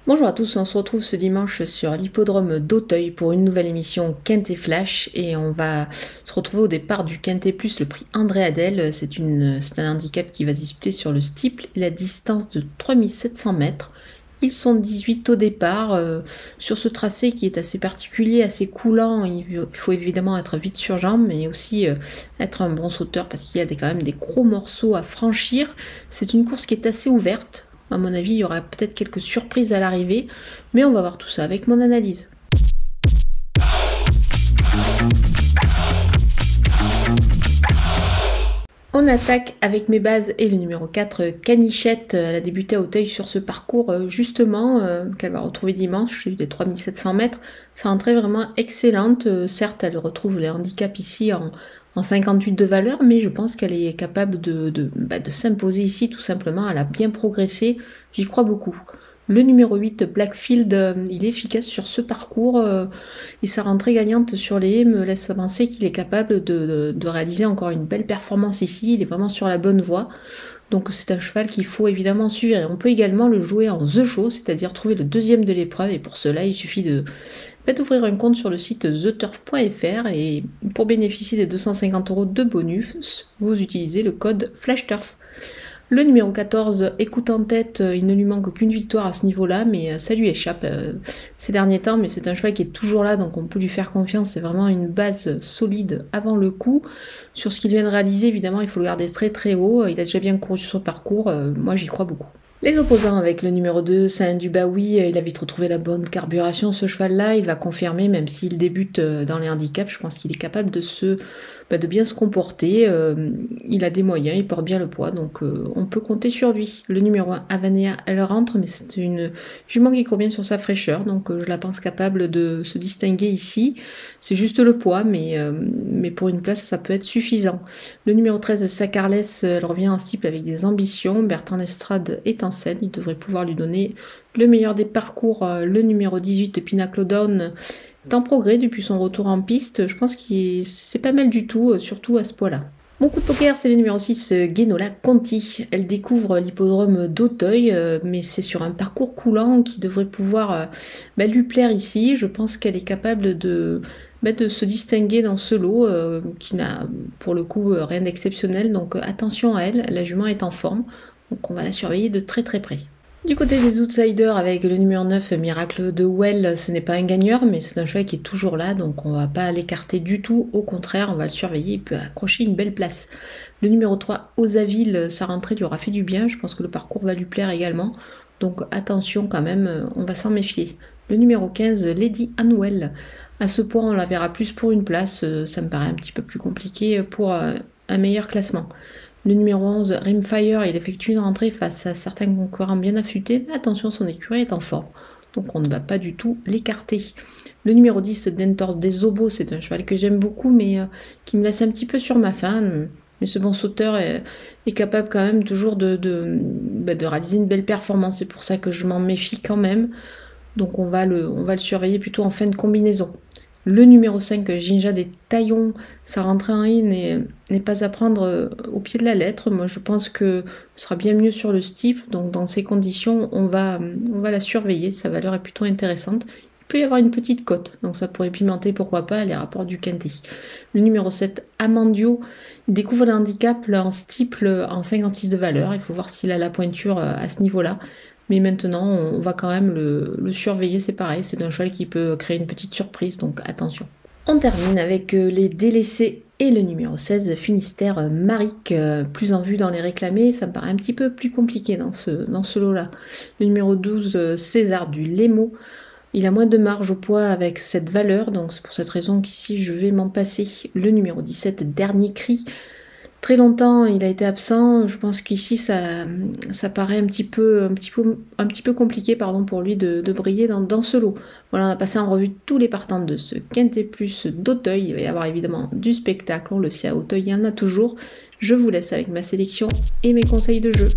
Bonjour à tous, on se retrouve ce dimanche sur l'hippodrome d'Auteuil pour une nouvelle émission Quintet Flash et on va se retrouver au départ du Quintet Plus, le prix André Adel. C'est un handicap qui va se disputer sur le steeple et la distance de 3700 mètres. Ils sont 18 au départ. Sur ce tracé qui est assez particulier, assez coulant, il faut évidemment être vite sur jambe, mais aussi être un bon sauteur parce qu'il y a quand même des gros morceaux à franchir. C'est une course qui est assez ouverte. À mon avis, il y aura peut-être quelques surprises à l'arrivée, mais on va voir tout ça avec mon analyse. On attaque avec mes bases et le numéro 4, Canichette. Elle a débuté à Auteuil sur ce parcours justement, qu'elle va retrouver dimanche, celui des 3700 mètres. Sa rentrée vraiment excellente. Certes, elle retrouve les handicaps ici en 58 de valeur, mais je pense qu'elle est capable de s'imposer ici tout simplement. Elle a bien progressé, j'y crois beaucoup. Le numéro 8, Blackfield, il est efficace sur ce parcours et sa rentrée gagnante sur les haies me laisse penser qu'il est capable de réaliser encore une belle performance ici. Il est vraiment sur la bonne voie. Donc c'est un cheval qu'il faut évidemment suivre. Et on peut également le jouer en The Show, c'est-à-dire trouver le deuxième de l'épreuve. Et pour cela, il suffit d'ouvrir un compte sur le site theturf.fr et pour bénéficier des 250 € de bonus, vous utilisez le code FlashTurf. Le numéro 14, Écoute en tête, il ne lui manque qu'une victoire à ce niveau-là, mais ça lui échappe ces derniers temps, mais c'est un cheval qui est toujours là, donc on peut lui faire confiance, c'est vraiment une base solide avant le coup. Sur ce qu'il vient de réaliser, évidemment, il faut le garder très très haut, il a déjà bien couru sur son parcours, moi j'y crois beaucoup. Les opposants avec le numéro 2, Saint-Dubaoui, il a vite retrouvé la bonne carburation, ce cheval-là, il va confirmer, même s'il débute dans les handicaps, je pense qu'il est capable de bien se comporter, il a des moyens, il porte bien le poids, donc on peut compter sur lui. Le numéro 1, Avanea, elle rentre, mais c'est une jument qui court bien sur sa fraîcheur, donc je la pense capable de se distinguer ici. C'est juste le poids, mais pour une place, ça peut être suffisant. Le numéro 13, Sacarles, elle revient en steeple avec des ambitions, Bertrand Lestrade est en scène, il devrait pouvoir lui donner le meilleur des parcours. Le numéro 18, Pinnacle Down, est en progrès depuis son retour en piste. Je pense que c'est pas mal du tout, surtout à ce poids-là. Mon coup de poker, c'est le numéro 6, Guenola Conti. Elle découvre l'hippodrome d'Auteuil, mais c'est sur un parcours coulant qui devrait pouvoir lui plaire ici. Je pense qu'elle est capable de se distinguer dans ce lot qui n'a pour le coup rien d'exceptionnel. Donc attention à elle, la jument est en forme. Donc on va la surveiller de très très près. Du côté des outsiders, avec le numéro 9, Miracle de Well, ce n'est pas un gagneur, mais c'est un cheval qui est toujours là, donc on va pas l'écarter du tout. Au contraire, on va le surveiller, il peut accrocher une belle place. Le numéro 3, Osaville, sa rentrée lui aura fait du bien, je pense que le parcours va lui plaire également. Donc attention quand même, on va s'en méfier. Le numéro 15, Lady Anwell. À ce point, on la verra plus pour une place, ça me paraît un petit peu plus compliqué pour un meilleur classement. Le numéro 11, Rimfire, il effectue une rentrée face à certains concurrents bien affûtés, mais attention, son écurie est en forme, donc on ne va pas du tout l'écarter. Le numéro 10, Dentor des Obos, c'est un cheval que j'aime beaucoup, mais qui me laisse un petit peu sur ma faim. Mais ce bon sauteur est capable quand même toujours de réaliser une belle performance, c'est pour ça que je m'en méfie quand même. Donc on va le surveiller plutôt en fin de combinaison. Le numéro 5, Jinja des Taillons, sa rentrée en haie n'est pas à prendre au pied de la lettre. Moi, je pense que ce sera bien mieux sur le steeple. Donc, dans ces conditions, on va la surveiller. Sa valeur est plutôt intéressante. Il peut y avoir une petite cote, donc ça pourrait pimenter, pourquoi pas, les rapports du quintet. Le numéro 7, Amandio, il découvre le handicap là, en steeple en 56 de valeur. Il faut voir s'il a la pointure à ce niveau-là. Mais maintenant, on va quand même le surveiller, c'est pareil, c'est un cheval qui peut créer une petite surprise, donc attention. On termine avec les délaissés et le numéro 16, Finistère Maric, plus en vue dans les réclamés, ça me paraît un petit peu plus compliqué dans ce lot-là. Le numéro 12, César du Lémo, il a moins de marge au poids avec cette valeur, donc c'est pour cette raison qu'ici je vais m'en passer. Le numéro 17, Dernier Cri, très longtemps, il a été absent. Je pense qu'ici, ça paraît un petit peu compliqué pour lui de briller dans ce lot. Voilà, on a passé en revue tous les partants de ce Quintet Plus d'Auteuil. Il va y avoir évidemment du spectacle, on le sait, à Auteuil, il y en a toujours. Je vous laisse avec ma sélection et mes conseils de jeu.